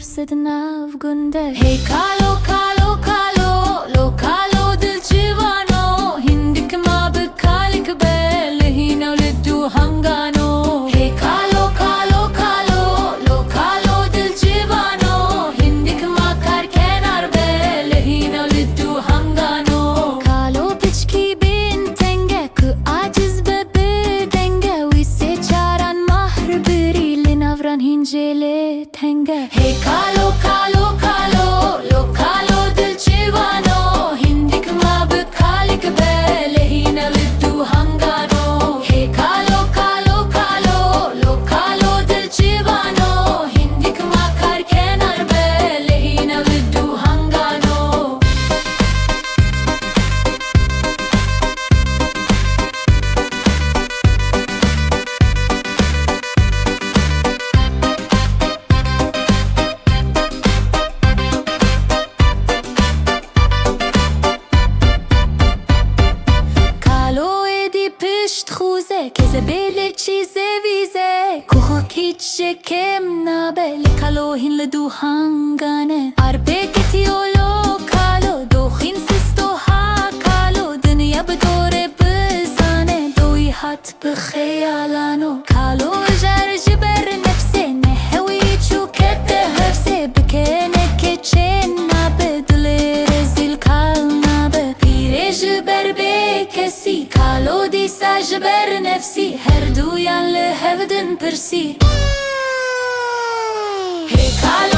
forse navgunde. Hey kalo kalo kalo lo kalo dilcivano Hindik ma kalik bêhnteng liddu hangano. Hey kalo kalo kalo lo kalo dilcivano Hindik ma karkenar bêhnteng liddu hangano. Kalo piçkî bêhnteng aciz bêhnteng Xwezî caran mahr birî navran teng. Hey kalo kalo kalo lo kalo dilcivano Hindik ma kalik bêhnteng liddu hangano. Hey kalo kalo kalo lo kalo dilcivano Hindik ma karkenar bêhnteng liddu hangano. Terembêlek Xwezî kuhakî kem nabel kalo hinledu hangane. Arbeketi lo kalo dohin sisto ha kalo dünya bedore bizane doy hat bkhayalano. Kalo jarj ber nefse nehwi çukete hefse bikene keçen nabe dile rezil kalnabe birî ber bekesi kalo disa ber nefsi her duyan le hevdin persi. Hey kalo